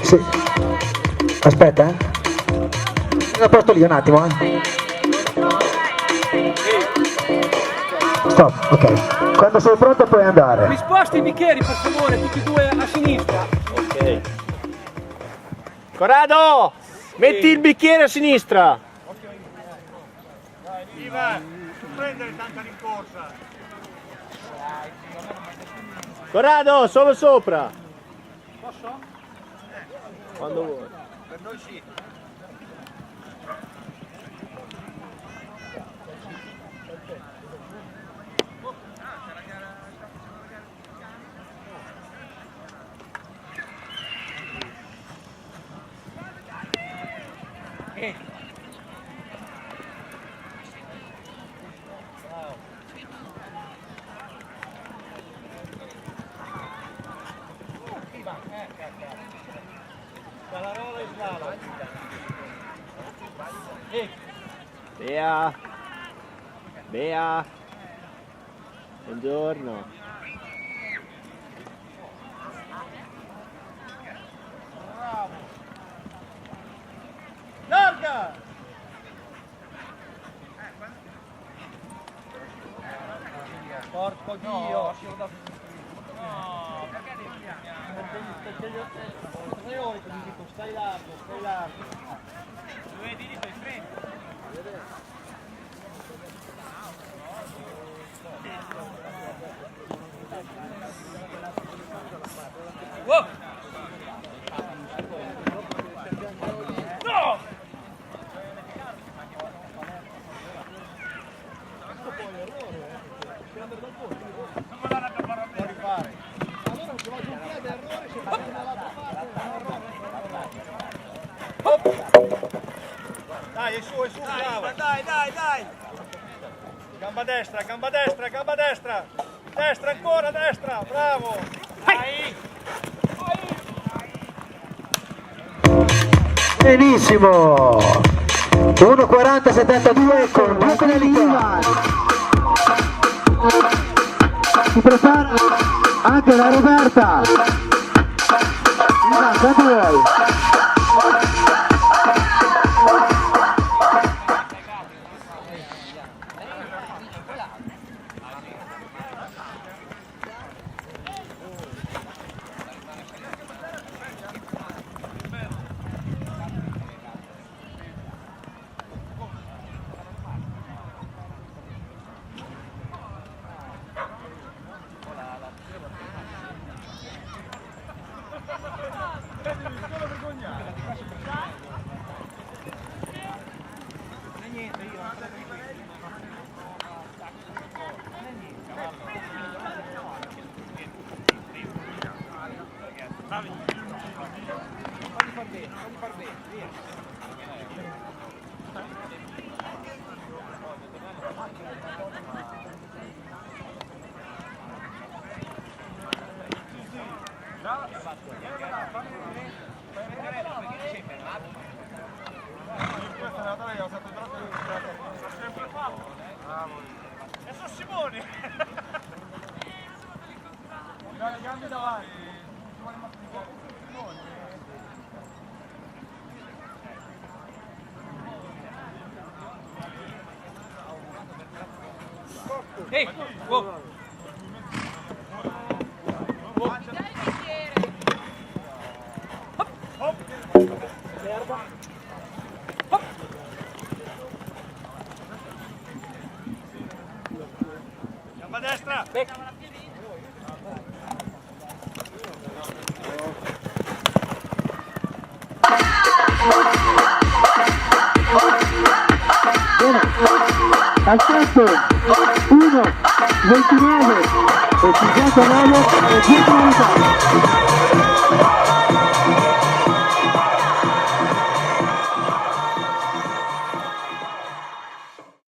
Sì. Aspetta, a posto lì un attimo, Stop, ok. Quando sei pronto puoi andare. Mi sposti i bicchieri per favore, tutti e due a sinistra. Ok. Corrado, metti il bicchiere a sinistra. Ivan, non prendere tanta rincorsa. Corrado, solo sopra. Posso? Quando vuoi. Per noi sì. Bea. Bea. Buongiorno. Larga! Porco Dio! No, perché devi stai largo, stai largo. Vedi lì per frente. Wow! No! Dai, è su, bravo. Dai. Gamba destra, gamba destra, gamba destra. Destra ancora, destra, bravo. Dai. Benissimo. 1:40-72 con Buco dell'Ivan. Si prepara anche la Roberta. Ivan, quanto vuoi? Adesso Simone! Gambe davanti! Ehi, go! Gamba destra! Bene, aspetta. 1, 29 e 59 e 10 unità.